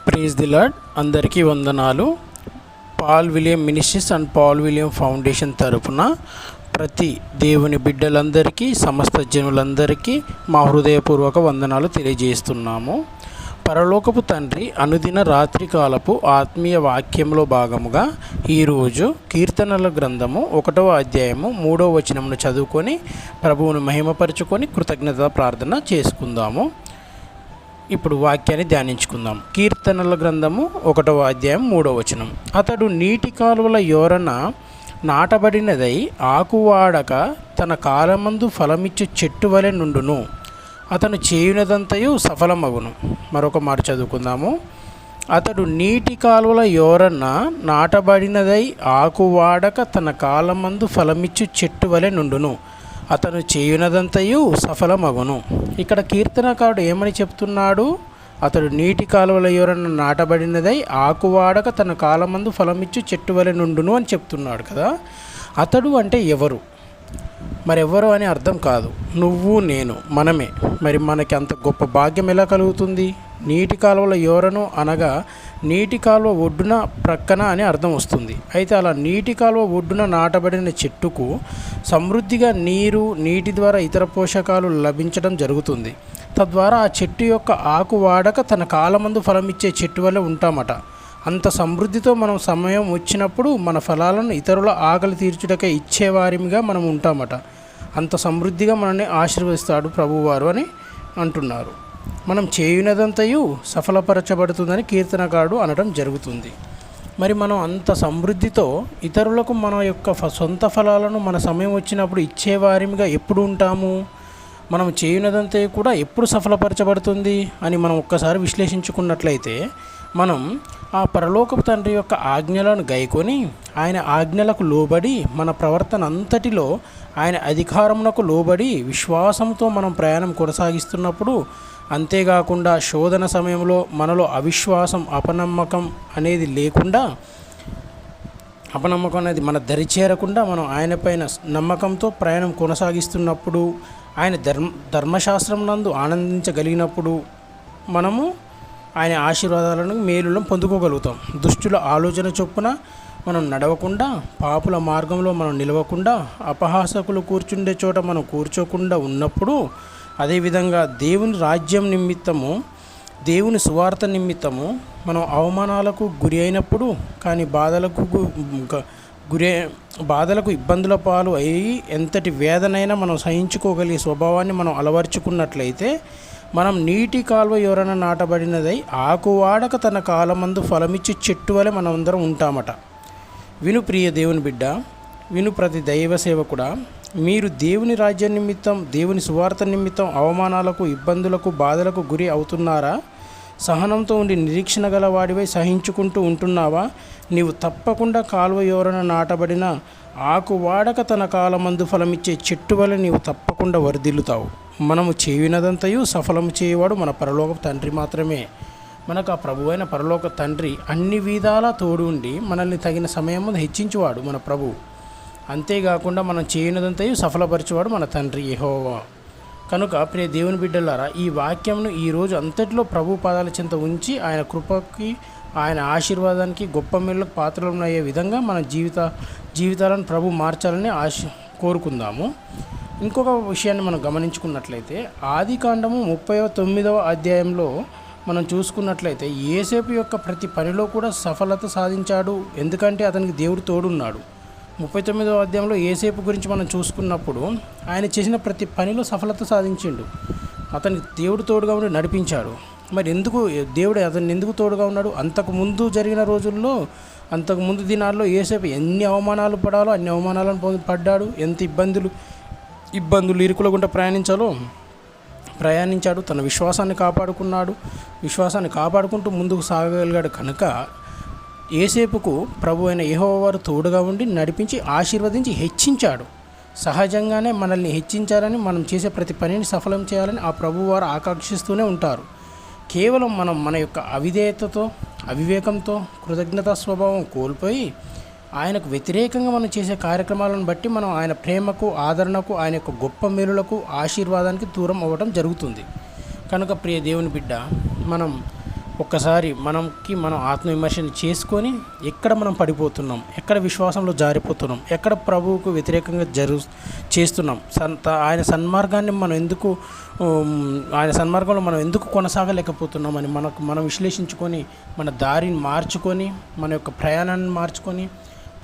Praise the lord. అందరికీ వందనాలు. Paul William ministries and Paul William foundation తరపున ప్రతి దేవుని బిడ్డలందరికీ, సమస్త జనులందరికీ మా హృదయపూర్వక వందనాలు తెలియజేస్తున్నాము. పరలోకపు తండ్రి అనుదిన రాత్రికాలపు ఆత్మీయ వాక్యంలో భాగముగా ఈరోజు కీర్తనల గ్రంథము 1వ అధ్యాయము 3వ వచనమును చదువుకొని ప్రభువును మహిమపరుచుకొని కృతజ్ఞత ప్రార్థన చేసుకుందాము. ఇప్పుడు వాక్యాన్ని ధ్యానించుకుందాం. కీర్తనల గ్రంథము 1వ అధ్యాయం 3వ వచనం. అతడు నీటి కాలువల యోరన నాటబడినదై ఆకువాడక తన కాలమందు ఫలమిచ్చు చెట్టు వలె నుండును. అతను చేయునదంతయు సఫలమగును. మరొక మాట చదువుకుందాము. అతడు నీటి కాలువల యోరన నాటబడినదై ఆకువాడక తన కాలమందు ఫలమిచ్చు చెట్టు వలె నుండును. అతను చేయునదంతయు సఫలమగును. ఇక్కడ కీర్తనకారుడు ఏమని చెప్తున్నాడు? అతడు నీటి కాలువల యోరన నాటబడినదై ఆకువాడక తన కాలమందు ఫలమిచ్చు చెట్టు వలె నుండును అని చెప్తున్నాడు కదా. అతడు అంటే ఎవరు? మరెవరు అని అర్థం కాదు. నువ్వు, నేను, మనమే. మరి మనకి అంత గొప్ప భాగ్యం ఎలా కలుగుతుంది? నీటి కాలువల యోరను అనగా నీటి కాలువ ఒడ్డున ప్రక్కన అని అర్థం వస్తుంది. అయితే అలా నీటి కాలువ ఒడ్డున నాటబడిన చెట్టుకు సమృద్ధిగా నీటి ద్వారా ఇతర పోషకాలు లభించడం జరుగుతుంది. తద్వారా ఆ చెట్టు యొక్క ఆకు వాడక తన కాలమందు ఫలమిచ్చే చెట్టు వల్ల ఉంటామట. అంత సమృద్ధితో మనం సమయం వచ్చినప్పుడు మన ఫలాలను ఇతరుల ఆకలి తీర్చుటకే ఇచ్చేవారిగా మనం ఉంటామట. అంత సమృద్ధిగా మనల్ని ఆశీర్వదిస్తాడు ప్రభువారు అని అంటున్నారు. మనం చేయునదంతయు సఫలపరచబడుతుందని కీర్తనకారుడు అనడం జరుగుతుంది. మరి మనం అంత సమృద్ధితో ఇతరులకు మన యొక్క సొంత ఫలాలను మన సమయం వచ్చినప్పుడు ఇచ్చేవారిగా ఎప్పుడు ఉంటాము? మనం చేయునదంతయు కూడా ఎప్పుడు సఫలపరచబడుతుంది అని మనం ఒక్కసారి విశ్లేషించుకున్నట్లయితే మనం ఆ పరలోకపు తండ్రి యొక్క ఆజ్ఞలను గైకొని ఆయన ఆజ్ఞలకు లోబడి మన ప్రవర్తన అంతటిలో ఆయన అధికారమునకు లోబడి విశ్వాసంతో మనం ప్రయాణం కొనసాగిస్తున్నప్పుడు, అంతేకాకుండా శోధన సమయంలో మనలో అవిశ్వాసం, అపనమ్మకం అనేది లేకుండా, అపనమ్మకం అనేది మన దరి చేరకుండా మనం ఆయన పైన నమ్మకంతో ప్రయాణం కొనసాగిస్తున్నప్పుడు, ఆయన ధర్మశాస్త్రం నందు ఆనందించగలిగినప్పుడు మనము ఆయన ఆశీర్వాదాలను, మేలులను పొందుకోగలుగుతాం. దుష్టుల ఆలోచన చొప్పున మనం నడవకుండా, పాపుల మార్గంలో మనం నిలవకుండా, అపహాసకులు కూర్చుండే చోట మనం కూర్చోకుండా ఉన్నప్పుడు, అదేవిధంగా దేవుని రాజ్యం నిమిత్తము, దేవుని సువార్త నిమిత్తము మనం అవమానాలకు గురి అయినప్పుడు, కానీ బాధలకు ఇబ్బందుల పాలు అయ్యి ఎంతటి వేదనైనా మనం సహించుకోగలిగే స్వభావాన్ని మనం అలవర్చుకున్నట్లయితే మనం నీటి కాలువ యోరన నాటబడినదై ఆకువాడక తన కాలమందు ఫలమిచ్చి చెట్టు వలె మనం అందరం ఉంటామట. విను ప్రియ దేవుని బిడ్డ, విను ప్రతి దైవ సేవకుడా, మీరు దేవుని రాజ్యం నిమిత్తం, దేవుని సువార్త నిమిత్తం అవమానాలకు, ఇబ్బందులకు, బాధలకు గురి అవుతున్నారా? సహనంతో ఉండి నిరీక్షణ గల వాడివై సహించుకుంటూ ఉంటున్నావా? నీవు తప్పకుండా కాలువ యోరన నాటబడిన ఆకువాడక తన కాలమందు ఫలమిచ్చే చెట్టు వలె నీవు తప్పకుండా వర్ధిల్లుతావు. మనము చేయునదంతయు సఫలము చేయవాడు మన పరలోక తండ్రి మాత్రమే. మనకు ఆ ప్రభు అయిన పరలోక తండ్రి అన్ని విధాలా తోడు ఉండి మనల్ని తగిన సమయం హెచ్చించువాడు మన ప్రభు. అంతేకాకుండా మనం చేయనదంతయు సఫలపరచువాడు మన తండ్రి యెహోవా. కనుక ప్రియ దేవుని బిడ్డలారా, ఈ వాక్యంను ఈరోజు అంతటిలో ప్రభు పాదాల చెంత ఉంచి ఆయన కృపకి, ఆయన ఆశీర్వాదానికి, గొప్ప మేలులకు పాత్రలు అయ్యే విధంగా మన జీవితాలను ప్రభు మార్చాలని కోరుకుందాము. ఇంకొక విషయాన్ని మనం గమనించుకున్నట్లయితే ఆదికాండము 39వ అధ్యాయంలో మనం చూసుకున్నట్లయితే యోసేపు యొక్క ప్రతి పనిలో కూడా సఫలత సాధించాడు. ఎందుకంటే అతనికి దేవుడు తోడున్నాడు. 39వ అధ్యాయంలో యోసేపు గురించి మనం చూసుకున్నప్పుడు ఆయన చేసిన ప్రతి పనిలో సఫలత సాధించిండు. అతనికి దేవుడు తోడుగా ఉండి నడిపించాడు. మరి దేవుడు అతన్ని ఎందుకు తోడుగా ఉన్నాడు? అంతకుముందు జరిగిన రోజుల్లో, అంతకుముందు దినాల్లో యోసేపు ఎన్ని అవమానాలు పడాలో అన్ని అవమానాలను పడ్డాడు. ఎంత ఇబ్బందులు ఇరుకులగుంట ప్రయాణించాడు. తన విశ్వాసాన్ని కాపాడుకుంటూ ముందుకు సాగగలిగాడు. కనుక యోసేపుకు ప్రభు అయిన యెహోవా వారు తోడుగా ఉండి నడిపించి ఆశీర్వదించి హెచ్చించాడు. సహజంగానే మనల్ని హెచ్చించాలని, మనం చేసే ప్రతి పనిని సఫలం చేయాలని ఆ ప్రభువారు ఆకాంక్షిస్తూనే ఉంటారు. కేవలం మనం మన యొక్క అవిధేయతతో, అవివేకంతో, కృతజ్ఞతా స్వభావం కోల్పోయి ఆయనకు వ్యతిరేకంగా మనం చేసే కార్యక్రమాలను బట్టి మనం ఆయన ప్రేమకు, ఆదరణకు, ఆయన యొక్క గొప్ప మేలులకు, ఆశీర్వాదానికి దూరం అవ్వడం జరుగుతుంది. కనుక ప్రియ దేవుని బిడ్డ, మనం ఒక్కసారి మనం ఆత్మవిమర్శన చేసుకొని ఎక్కడ మనం పడిపోతున్నాం, ఎక్కడ విశ్వాసంలో జారిపోతున్నాం, ఎక్కడ ప్రభువుకు వ్యతిరేకంగా చేస్తున్నాం, ఆయన సన్మార్గంలో మనం ఎందుకు కొనసాగలేకపోతున్నాం అని మనం విశ్లేషించుకొని మన దారిని మార్చుకొని మన యొక్క ప్రయాణాన్ని మార్చుకొని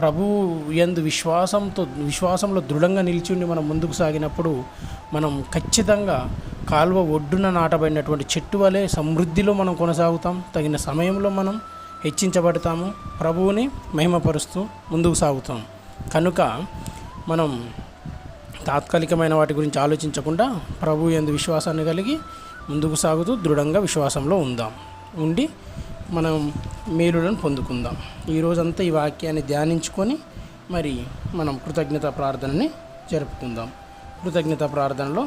ప్రభువు యందు విశ్వాసంలో దృఢంగా నిలిచి ఉండి మనం ముందుకు సాగినప్పుడు మనం ఖచ్చితంగా కాలువ ఒడ్డున నాటబడినటువంటి చెట్టు వలె సమృద్ధిలో మనం కొనసాగుతాం. తగిన సమయంలో మనం హెచ్చించబడతాము, ప్రభువుని మహిమపరుస్తూ ముందుకు సాగుతాం. కనుక మనం తాత్కాలికమైన వాటి గురించి ఆలోచించకుండా ప్రభువు యందు విశ్వాసాన్ని కలిగి ముందుకు సాగుతూ దృఢంగా విశ్వాసంలో ఉండి మనం మేలులను పొందుకుందాం. ఈరోజంతా ఈ వాక్యాన్ని ధ్యానించుకొని మరి మనం కృతజ్ఞత ప్రార్థనని జరుపుకుందాం. కృతజ్ఞత ప్రార్థనలో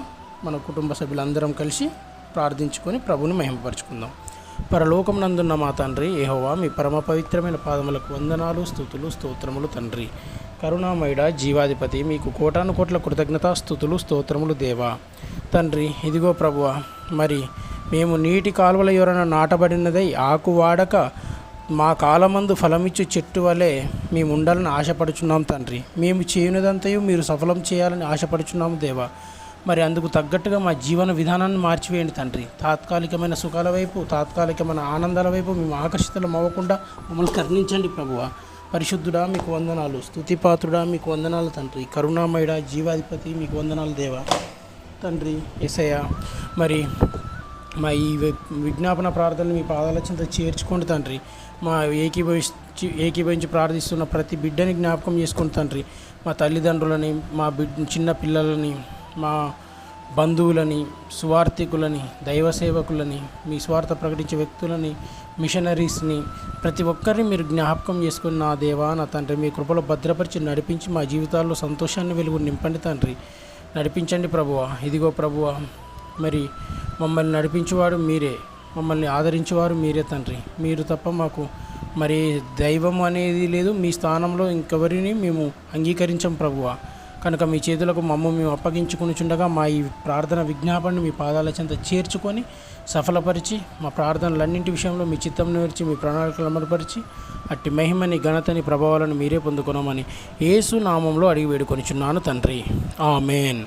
మన కుటుంబ సభ్యులందరం కలిసి ప్రార్థించుకొని ప్రభువుని మహిమపరుచుకుందాం. పరలోకమునందున్న మా తండ్రి యెహోవా, మీ పరమ పవిత్రమైన పాదములకు వందనాలు, స్తుతులు, స్తోత్రములు తండ్రి. కరుణామయుడ జీవాధిపతి, మీకు కోటాను కోట్ల కృతజ్ఞత స్తుతులు, స్తోత్రములు దేవా. తండ్రి, ఇదిగో ప్రభువా, మరి మేము నీటి కాలువల యొరన నాటబడినదై ఆకు వాడక మా కాలమందు ఫలమిచ్చు చెట్టు వలె మేము ఉండాలని ఆశపడుచున్నాం తండ్రి. మేము చేయనిదంతయు మీరు సఫలం చేయాలని ఆశపడుచున్నాము దేవా. మరి అందుకు తగ్గట్టుగా మా జీవన విధానాన్ని మార్చివేయండి తండ్రి. తాత్కాలికమైన సుఖాల వైపు, తాత్కాలికమైన ఆనందాల వైపు మేము ఆకర్షితులం అవ్వకుండా మమ్మల్ని కరుణించండి ప్రభువా. పరిశుద్ధుడా మీకు వందనాలు, స్తుతిపాత్రుడా మీకు వందనాలు తండ్రి. కరుణామయుడా జీవాధిపతి మీకు వందనాలు దేవా. తండ్రి యేసయ్య, మరి మా ఈ విజ్ఞాపన ప్రార్థనలు మీ పాదాల చెంత చేర్చుకోండి తండ్రి. మా ఏకీభవించి ప్రార్థిస్తున్న ప్రతి బిడ్డని జ్ఞాపకం చేసుకోండి తండ్రి. మా తల్లిదండ్రులని, మా చిన్న పిల్లలని, మా బంధువులని, సువార్థికులని, దైవ సేవకులని, మీ స్వార్థ ప్రకటించే వ్యక్తులని, మిషనరీస్ని, ప్రతి ఒక్కరిని మీరు జ్ఞాపకం చేసుకుని నా దేవా నా తండ్రి మీ కృపలో భద్రపరిచి నడిపించి మా జీవితాల్లో సంతోషాన్ని వెలుగు నింపండి తండ్రి. నడిపించండి ప్రభువా. ఇదిగో ప్రభువా, మరి మమ్మల్ని నడిపించేవాడు మీరే, మమ్మల్ని ఆదరించేవారు మీరే తండ్రి. మీరు తప్ప మాకు మరి దైవం అనేది లేదు. మీ స్థానంలో ఇంకెవరిని మేము అంగీకరించం ప్రభువా. కనుక మీ చేతులకు మేము అప్పగించుకునిచుండగా మా ఈ ప్రార్థన విజ్ఞాపనని మీ పాదాల చెంత చేర్చుకొని సఫలపరిచి మా ప్రార్థనలన్నింటి విషయంలో మీ చిత్తం నేర్చి మీ ప్రణాళికలు అమలుపరిచి అట్టి మహిమని, ఘనతని, ప్రభావాలను మీరే పొందుకున్నామని యేసు నామంలో అడిగి వేడుకొనిచున్నాను తండ్రి. ఆమేన్.